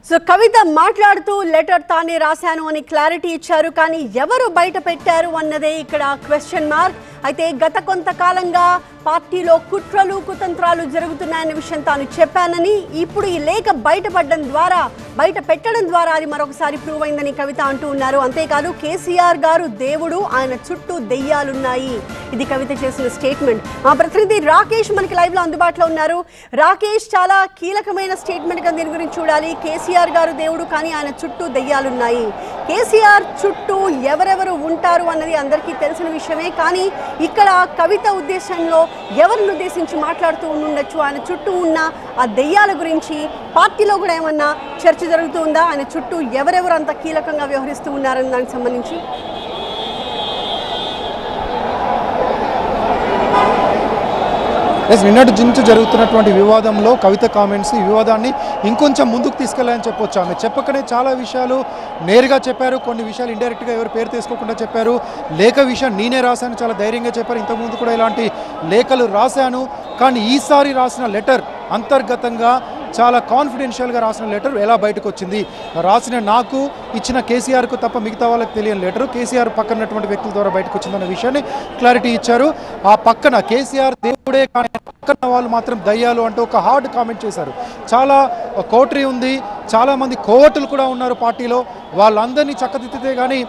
So కవిత మాట్లాడుతూ letter తానే రాశాను అని క్లారిటీ ఇచ్చారు. కానీ ఎవరు బయట పెట్టారు అన్నదే ఇక్కడ క్వశ్చన్ మార్క్. అయితే గత కొంతకాలంగా పార్టీలో కుట్రలు కుతంత్రాలు జరుగుతున్నాయన్న విషయం తాను చెప్పానని, ఇప్పుడు ఈ లేఖ బయట పెట్టడం ద్వారా అది మరొకసారి ప్రూవ్ అయిందని కవిత అంటూ ఉన్నారు. అంతేకాదు కేసీఆర్ గారు దేవుడు, ఆయన చుట్టూ దెయ్యాలున్నాయి, ఇది కవిత చేసిన స్టేట్మెంట్. మా ప్రతినిధి రాకేష్ మనకి లైవ్ లో అందుబాటులో ఉన్నారు. రాకేష్, చాలా కీలకమైన స్టేట్మెంట్ గా దీని గురించి చూడాలి. కేసీఆర్ గారు దేవుడు, కానీ ఆయన చుట్టూ దెయ్యాలున్నాయి. కేసీఆర్ చుట్టూ ఎవరెవరు ఉంటారు అన్నది అందరికీ తెలిసిన విషయమే. కానీ ఇక్కడ కవిత ఉద్దేశంలో ఎవరిని ఉద్దేశించి మాట్లాడుతూ ఉండొచ్చు? ఆయన చుట్టూ ఉన్న ఆ దెయ్యాల గురించి పార్టీలో కూడా ఏమన్నా చర్చ జరుగుతుందా? ఆయన చుట్టూ ఎవరెవరు అంత కీలకంగా వ్యవహరిస్తూ ఉన్నారని దానికి సంబంధించి నిన్నటి నుంచి జరుగుతున్నటువంటి వివాదంలో కవిత కామెంట్స్ ఈ వివాదాన్ని ఇంకొంచెం ముందుకు తీసుకెళ్లాలని చెప్పొచ్చు. ఆమె చెప్పకనే చాలా విషయాలు నేరుగా చెప్పారు, కొన్ని విషయాలు ఇండైరెక్ట్గా ఎవరు పేరు తీసుకోకుండా చెప్పారు. లేఖ విషయం నేనే రాశాను చాలా ధైర్యంగా చెప్పారు. ఇంతకుముందు కూడా ఇలాంటి లేఖలు రాశాను, కానీ ఈసారి రాసిన లెటర్ అంతర్గతంగా చాలా కాన్ఫిడెన్షియల్గా రాసిన లెటర్ ఎలా బయటకు వచ్చింది, రాసిన నాకు ఇచ్చిన కేసీఆర్కు తప్ప మిగతా వాళ్ళకి తెలియని లెటరు కేసీఆర్ పక్కనటువంటి వ్యక్తుల ద్వారా బయటకు వచ్చిందన్న విషయాన్ని క్లారిటీ ఇచ్చారు. ఆ పక్కన కేసీఆర్ దేవుడే కానీ పక్కన వాళ్ళు మాత్రం దయ్యాలు అంటూ ఒక హార్డ్ కామెంట్ చేశారు. చాలా కోటరీ ఉంది, చాలామంది కోవటులు కూడా ఉన్నారు పార్టీలో, వాళ్ళందరినీ చక్కదిద్దితే కానీ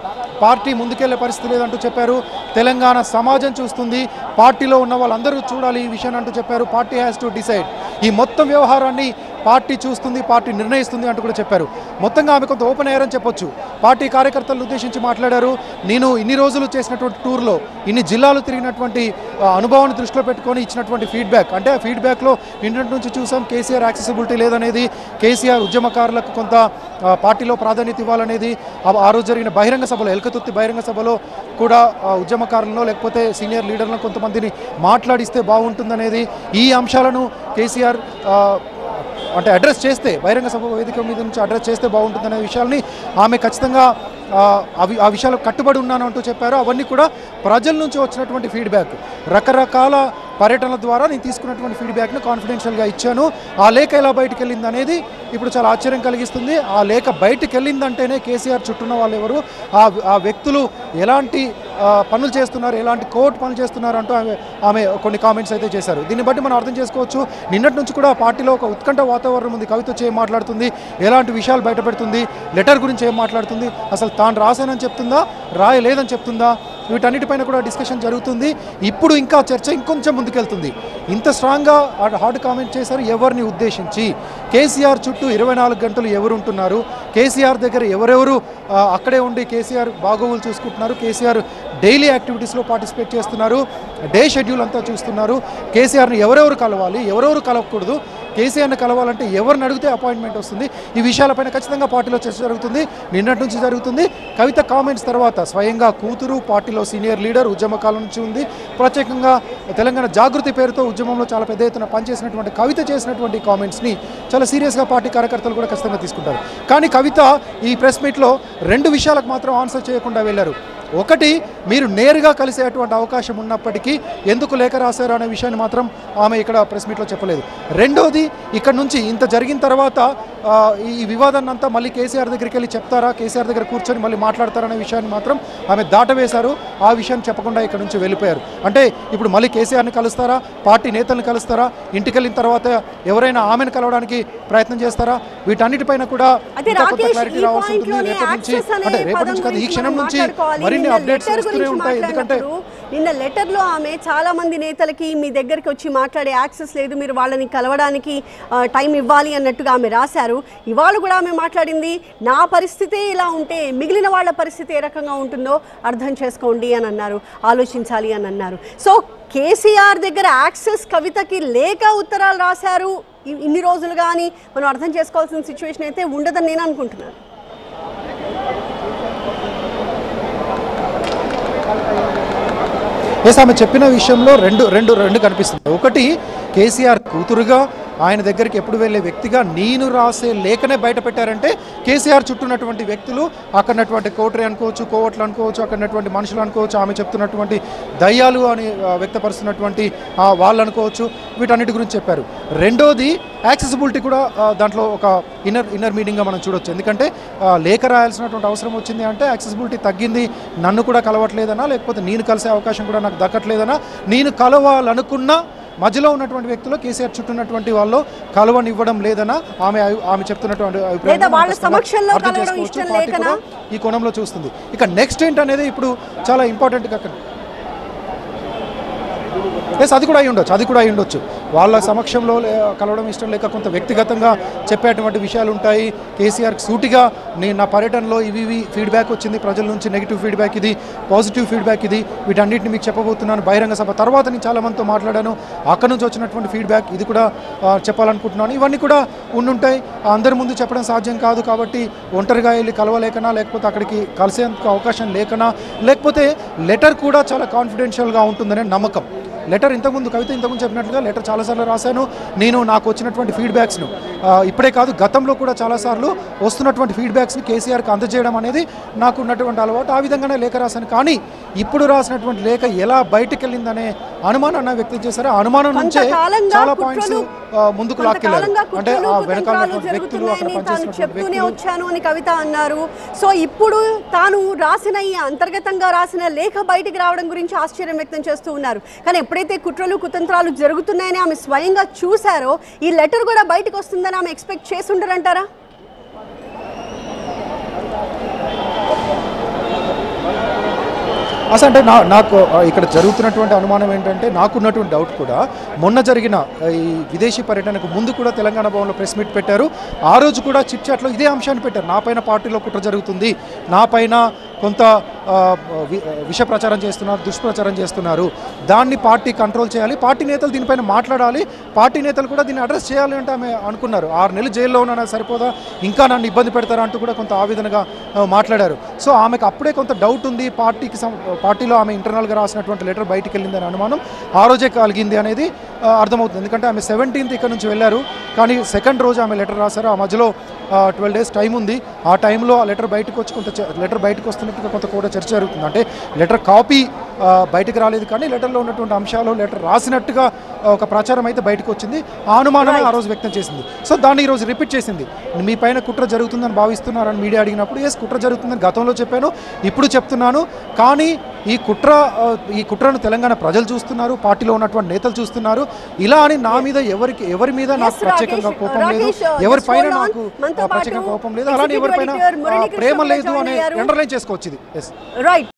పార్టీ ముందుకెళ్లే పరిస్థితి లేదంటూ చెప్పారు. తెలంగాణ సమాజం చూస్తుంది, పార్టీలో ఉన్న వాళ్ళందరూ చూడాలి ఈ విషయాన్ని అంటూ చెప్పారు. పార్టీ హ్యాస్ టు డిసైడ్, ఈ మొత్తం వ్యవహారాన్ని పార్టీ చూస్తుంది, పార్టీ నిర్ణయిస్తుంది అంటూ కూడా చెప్పారు. మొత్తంగా ఆమె కొంత ఓపెన్ అయ్యారని చెప్పొచ్చు. పార్టీ కార్యకర్తలను ఉద్దేశించి మాట్లాడారు. నేను ఇన్ని రోజులు చేసినటువంటి టూర్లో ఇన్ని జిల్లాలు తిరిగినటువంటి అనుభవాన్ని దృష్టిలో పెట్టుకొని ఇచ్చినటువంటి ఫీడ్బ్యాక్, అంటే ఆ ఫీడ్బ్యాక్లో నిన్నటి నుంచి చూసాం కేసీఆర్ యాక్సెసిబిలిటీ లేదనేది, కేసీఆర్ ఉద్యమకారులకు కొంత పార్టీలో ప్రాధాన్యత ఇవ్వాలనేది, ఆ రోజు జరిగిన బహిరంగ సభలో ఎల్కతుర్తి బహిరంగ సభలో కూడా ఉద్యమకారులను లేకపోతే సీనియర్ లీడర్లను కొంతమందిని మాట్లాడిస్తే బాగుంటుందనేది, ఈ అంశాలను కేసీఆర్ అంటే అడ్రస్ చేస్తే బహిరంగ సభ వేదిక మీద నుంచి అడ్రస్ చేస్తే బాగుంటుందనే విషయాల్ని ఆమె ఖచ్చితంగా ఆ విషయాలు కట్టుబడి ఉన్నాను అంటూ చెప్పారు. అవన్నీ కూడా ప్రజల నుంచి వచ్చినటువంటి ఫీడ్బ్యాక్, రకరకాల పర్యటనల ద్వారా నేను తీసుకున్నటువంటి ఫీడ్బ్యాక్ను కాన్ఫిడెన్షియల్గా ఇచ్చాను. ఆ లేఖ ఎలా బయటకు వెళ్ళింది అనేది ఇప్పుడు చాలా ఆశ్చర్యం కలిగిస్తుంది. ఆ లేఖ బయటకు వెళ్ళిందంటేనే కేసీఆర్ చుట్టూన్న వాళ్ళు ఎవరు, ఆ వ్యక్తులు ఎలాంటి పనులు చేస్తున్నారు, ఎలాంటి కోర్టు పనులు చేస్తున్నారు అంటూ ఆమె కొన్ని కామెంట్స్ అయితే చేశారు. దీన్ని బట్టి మనం అర్థం చేసుకోవచ్చు, నిన్నటి నుంచి కూడా పార్టీలో ఒక ఉత్కంఠ వాతావరణం ఉంది. కవిత వచ్చి ఏం మాట్లాడుతుంది, ఎలాంటి విషయాలు బయటపెడుతుంది, లెటర్ గురించి ఏం మాట్లాడుతుంది, అసలు తాను రాశానని చెప్తుందా, రాయలేదని చెప్తుందా, వీటన్నిటిపైన కూడా డిస్కషన్ జరుగుతుంది. ఇప్పుడు ఇంకా చర్చ ఇంకొంచెం ముందుకెళ్తుంది. ఇంత స్ట్రాంగ్గా హార్డ్ కామెంట్ చేశారు. ఎవరిని ఉద్దేశించి? కేసీఆర్ చుట్టూ 24 గంటలు ఎవరు ఉంటున్నారు, కేసీఆర్ దగ్గర ఎవరెవరు అక్కడే ఉండి కేసీఆర్ బాగోగులు చూసుకుంటున్నారు, కేసీఆర్ డైలీ యాక్టివిటీస్లో పార్టిసిపేట్ చేస్తున్నారు, డే షెడ్యూల్ అంతా చూస్తున్నారు, కేసీఆర్ని ఎవరెవరు కలవాలి, ఎవరెవరు కలవకూడదు, కేసీఆర్ని కలవాలంటే ఎవరిని అడిగితే అపాయింట్మెంట్ వస్తుంది, ఈ విషయాలపైన ఖచ్చితంగా పార్టీలో చర్చ జరుగుతుంది. నిన్నటి నుంచి జరుగుతుంది. కవిత కామెంట్స్ తర్వాత స్వయంగా కూతురు, పార్టీలో సీనియర్ లీడర్, ఉద్యమకాలం నుంచి ఉంది, ప్రత్యేకంగా తెలంగాణ జాగృతి పేరుతో ఉద్యమంలో చాలా పెద్ద ఎత్తున పనిచేసినటువంటి కవిత చేసినటువంటి కామెంట్స్ని చాలా సీరియస్గా పార్టీ కార్యకర్తలు కూడా ఖచ్చితంగా తీసుకుంటారు. కానీ కవిత ఈ ప్రెస్ మీట్లో 2 విషయాలకు మాత్రం ఆన్సర్ చేయకుండా వెళ్ళారు. ఒకటి, మీరు నేరుగా కలిసేటువంటి అవకాశం ఉన్నప్పటికీ ఎందుకు లేఖ రాశారు అనే విషయాన్ని మాత్రం ఆమె ఇక్కడ ప్రెస్ మీట్లో చెప్పలేదు. రెండోది, ఇక్కడ నుంచి ఇంత జరిగిన తర్వాత ఈ వివాదాన్ని అంతా మళ్ళీ కేసీఆర్ దగ్గరికి వెళ్ళి చెప్తారా, కేసీఆర్ దగ్గర కూర్చొని మళ్ళీ మాట్లాడతారనే విషయాన్ని మాత్రం ఆమె దాటవేశారు. ఆ విషయాన్ని చెప్పకుండా ఇక్కడ నుంచి వెళ్ళిపోయారు. అంటే ఇప్పుడు మళ్ళీ కేసీఆర్ని కలుస్తారా, పార్టీ నేతలను కలుస్తారా, ఇంటికి వెళ్ళిన తర్వాత ఎవరైనా ఆమెను కలవడానికి ప్రయత్నం చేస్తారా, వీటన్నిటిపైన కూడా క్లారిటీ రావాల్సి ఉంటుంది. రేపటి నుంచి, అంటే రేపటి నుంచి కాదు, ఈ క్షణం నుంచి మరిన్ని అప్డేట్స్ వస్తూనే ఉంటాయి. ఎందుకంటే నిన్న లెటర్లో ఆమె చాలా మంది నేతలకి మీ దగ్గరికి వచ్చి మాట్లాడే యాక్సెస్ లేదు, మీరు వాళ్ళని కలవడానికి టైం ఇవ్వాలి అన్నట్టుగా ఆమె రాశారు. ఇవాళ కూడా ఆమె మాట్లాడింది, నా పరిస్థితే ఇలా ఉంటే మిగిలిన వాళ్ళ పరిస్థితి ఏ రకంగా ఉంటుందో అర్థం చేసుకోండి అని అన్నారు, ఆలోచించాలి అని అన్నారు. సో కేసీఆర్ దగ్గర యాక్సెస్ కవితకి లేక ఉత్తరాలు రాశారు ఇన్ని రోజులు, కానీ మనం అర్థం చేసుకోవాల్సిన సిచ్యువేషన్ అయితే ఉండదని నేను అనుకుంటున్నాను. ఆమె చెప్పిన విషయంలో రెండు కనిపిస్తుంది. ఒకటి, కేసీఆర్ కూతురుగా ఆయన దగ్గరికి ఎప్పుడు వెళ్ళే వ్యక్తిగా నేను రాసే లేఖనే బయట పెట్టారంటే కేసీఆర్ చుట్టూన్నటువంటి వ్యక్తులు, అక్కడటువంటి కోటరీ అనుకోవచ్చు, కోవట్లు అనుకోవచ్చు, అక్కడటువంటి మనుషులు అనుకోవచ్చు, ఆమె చెప్తున్నటువంటి దయ్యాలు అని వ్యక్తపరుస్తున్నటువంటి వాళ్ళు అనుకోవచ్చు, వీటన్నిటి గురించి చెప్పారు. రెండోది యాక్సెసిబిలిటీ కూడా దాంట్లో ఒక ఇన్నర్ మీనింగ్గా మనం చూడొచ్చు. ఎందుకంటే లేఖ రాయాల్సినటువంటి అవసరం వచ్చింది అంటే యాక్సెసిబిలిటీ తగ్గింది, నన్ను కూడా కలవట్లేదనా, లేకపోతే నేను కలిసే అవకాశం కూడా నాకు దక్కట్లేదనా, నేను కలవాలనుకున్నా మధ్యలో ఉన్నటువంటి వ్యక్తులు కేసీఆర్ చుట్టూన్నటువంటి వాళ్ళు కలవనివ్వడం లేదనా ఆమె చెప్తున్నటువంటి అభిప్రాయం అర్థం చేసుకోవచ్చు. పార్టీ కూడా ఈ కోణంలో చూస్తుంది. ఇక నెక్స్ట్ ఏంటనేది ఇప్పుడు చాలా ఇంపార్టెంట్గా అది కూడా అయి ఉండొచ్చు. వాళ్ళ సమక్షంలో కలవడం ఇష్టం లేక కొంత వ్యక్తిగతంగా చెప్పేటువంటి విషయాలు ఉంటాయి. కేసీఆర్కి సూటిగా నేను నా పర్యటనలో ఇవి ఫీడ్బ్యాక్ వచ్చింది ప్రజల నుంచి, నెగిటివ్ ఫీడ్బ్యాక్ ఇది, పాజిటివ్ ఫీడ్బ్యాక్ ఇది, వీటన్నిటిని మీకు చెప్పబోతున్నాను. బహిరంగ సభ తర్వాత నేను చాలామందితో మాట్లాడాను, అక్కడ నుంచి వచ్చినటువంటి ఫీడ్బ్యాక్ ఇది కూడా చెప్పాలనుకుంటున్నాను. ఇవన్నీ కూడా ఉండుంటాయి. అందరి ముందు చెప్పడం సాధ్యం కాదు కాబట్టి ఒంటరిగా వెళ్ళి కలవలేకనా, లేకపోతే అక్కడికి కలిసేందుకు అవకాశం లేకనా, లేకపోతే లెటర్ కూడా చాలా కాన్ఫిడెన్షియల్గా ఉంటుందనే నమ్మకం. లెటర్ కవిత ఇంతకుముందు చెప్పినట్లుగా లెటర్ చాలాసార్లు రాశాను నేను. నాకు వచ్చినటువంటి ఫీడ్బ్యాక్స్ను ఇప్పుడే కాదు గతంలో కూడా చాలాసార్లు వస్తున్నటువంటి ఫీడ్బ్యాక్స్ని కేసీఆర్కి అందజేయడం అనేది నాకు ఉన్నటువంటి అలవాటు. ఆ విధంగానే లేఖ రాశాను. కానీ ఇప్పుడు రాసినటువంటి లేఖ ఎలా బయటకు వెళ్ళిందనే అనుమానాన్ని వ్యక్తం చేశారు. ఆ అనుమానం నుంచే చాలా పాయింట్స్ ముందుకు లాక్కెళ్ళారు. అంటే ఆ వెనకాల వ్యక్తులు అక్కడ పనిచేస్తున్న వచ్చాను అని కవిత అన్నారు. సో ఇప్పుడు తాను రాసిన ఈ అంతర్గతంగా రాసిన లేఖ బయటికి రావడం గురించి ఆశ్చర్యం వ్యక్తం చేస్తూ ఉన్నారు. కానీ ఎప్పుడైతే కుట్రలు కుతంత్రాలు జరుగుతున్నాయని ఆమె స్వయంగా చూశారో ఈ లెటర్ కూడా బయటకు వస్తుందని ఆమె ఎక్స్పెక్ట్ చేసి ఉండరంటారా? అసలు అంటే నాకు ఇక్కడ జరుగుతున్నటువంటి అనుమానం ఏంటంటే, నాకున్నటువంటి డౌట్ కూడా మొన్న జరిగిన ఈ విదేశీ పర్యటనకు ముందు కూడా తెలంగాణ భవన్లో ప్రెస్ మీట్ పెట్టారు. ఆ రోజు కూడా చిట్ చాట్లో ఇదే అంశాన్ని పెట్టారు. నా పైన పార్టీలో కుట్ర జరుగుతుంది, నా పైన కొంత విష ప్రచారం చేస్తున్నారు, దుష్ప్రచారం చేస్తున్నారు, దాన్ని పార్టీ కంట్రోల్ చేయాలి, పార్టీ నేతలు దీనిపైన మాట్లాడాలి, పార్టీ నేతలు కూడా దీన్ని అడ్రస్ చేయాలి అంటే ఆమె అనుకున్నారు. 6 నెలలు జైల్లో ఉన్నా సరిపోదా, ఇంకా నన్ను ఇబ్బంది పెడతారా అంటూ కూడా కొంత ఆవేదనగా మాట్లాడారు. సో ఆమెకు అప్పుడే కొంత డౌట్ ఉంది. పార్టీలో ఆమె ఇంటర్నల్గా రాసినటువంటి లెటర్ బయటికి వెళ్ళిందని అనుమానం ఆ రోజే కలిగింది అనేది అర్థమవుతుంది. ఎందుకంటే ఆమె 17th ఇక్కడ నుంచి వెళ్ళారు, కానీ 2nd రోజు ఆమె లెటర్ రాశారు. ఆ మధ్యలో 12 days టైం ఉంది. ఆ టైంలో ఆ లెటర్ బయటకు వచ్చి లెటర్ బయటకు వస్తున్నట్టుగా కొంత కూడా చర్చ జరుగుతుంది. అంటే లెటర్ కాపీ బయటకు రాలేదు, కానీ లెటర్లో ఉన్నటువంటి అంశాలు లెటర్ రాసినట్టుగా ఒక ప్రచారం అయితే బయటకు వచ్చింది. ఆ అనుమానం ఆ రోజు వ్యక్తం చేసింది. సో దాన్ని ఈరోజు రిపీట్ చేసింది. మీ పైన కుట్ర జరుగుతుందని భావిస్తున్నారని మీడియా అడిగినప్పుడు ఎస్ కుట్ర జరుగుతుందని గతంలో చెప్పాను, ఇప్పుడు చెప్తున్నాను. కానీ ఈ కుట్రను తెలంగాణ ప్రజలు చూస్తున్నారు, పార్టీలో ఉన్నటువంటి నేతలు చూస్తున్నారు. ఇలా అని నా మీద ఎవరి మీద నాకు ప్రత్యేకంగా కోపం లేదు, ఎవరిపైన నాకు ప్రత్యేకంగా కోపం లేదు, అలానే ఎవరిపైన ప్రేమ లేదు అని అండర్లైన్ చేసుకోవచ్చు ఇది.